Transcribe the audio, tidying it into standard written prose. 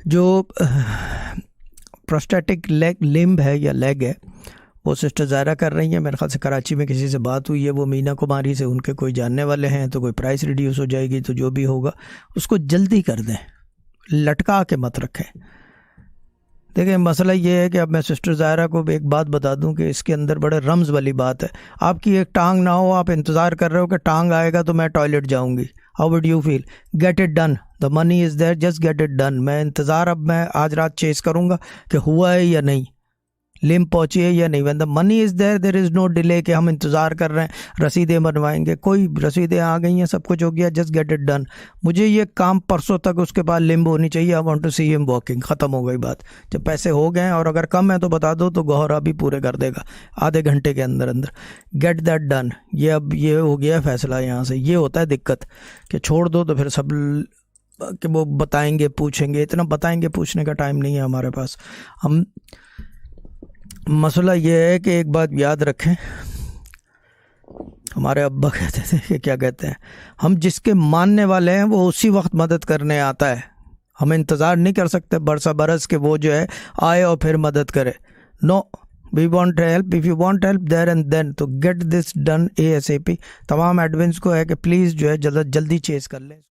जो prostatic leg limb है या लेग है, वो सिस्टर ज़ायरा कर रही हैं। मेरे ख्याल से कराची में किसी से बात हुई है, वो मीना कुमारी से, उनके कोई जानने वाले हैं, तो कोई प्राइस रिड्यूस हो जाएगी। तो जो भी होगा उसको जल्दी कर दें, लटका के मत रखें। देखिए मसला ये है कि अब मैं सिस्टर ज़ायरा को एक बात बता दूं कि इसके अंदर बड़े रम्ज़ वाली बात है। आपकी एक टांग ना हो, आप इंतज़ार कर रहे हो कि टांग आएगा तो मैं टॉयलेट जाऊंगी, how would you feel? Get it done, the money is there, just get it done. मैं इंतज़ार अब मैं आज रात चेस करूंगा कि हुआ है या नहीं, लिम पहुंची है या नहीं। When the money is there there is no delay कि हम इंतज़ार कर रहे हैं रसीदें बनवाएंगे। कोई रसीदें आ गई हैं, सब कुछ हो गया, जस्ट गेट इट डन। मुझे ये काम परसों तक उसके पास लिम्ब होनी चाहिए। I want to see him walking. ख़त्म हो गई बात। जब पैसे हो गए हैं और अगर कम है तो बता दो, तो गौहरा भी पूरे कर देगा आधे घंटे के अंदर अंदर। Get that done. ये अब ये हो गया फैसला। यहाँ से ये होता है दिक्कत कि छोड़ दो तो फिर सब कि वो बताएंगे पूछेंगे। इतना बताएंगे पूछने का टाइम नहीं है हमारे पास। हम मसला ये है कि एक बात याद रखें, हमारे अब्बा कहते थे कि क्या कहते हैं, हम जिसके मानने वाले हैं वो उसी वक्त मदद करने आता है। हम इंतज़ार नहीं कर सकते बरसा बरस के वो जो है आए और फिर मदद करे। No, we want help, if you want help there and then, तो गेट दिस डन ASAP। तमाम एडमिन्स को है कि प्लीज़ जो है जल्दी चेस कर लें।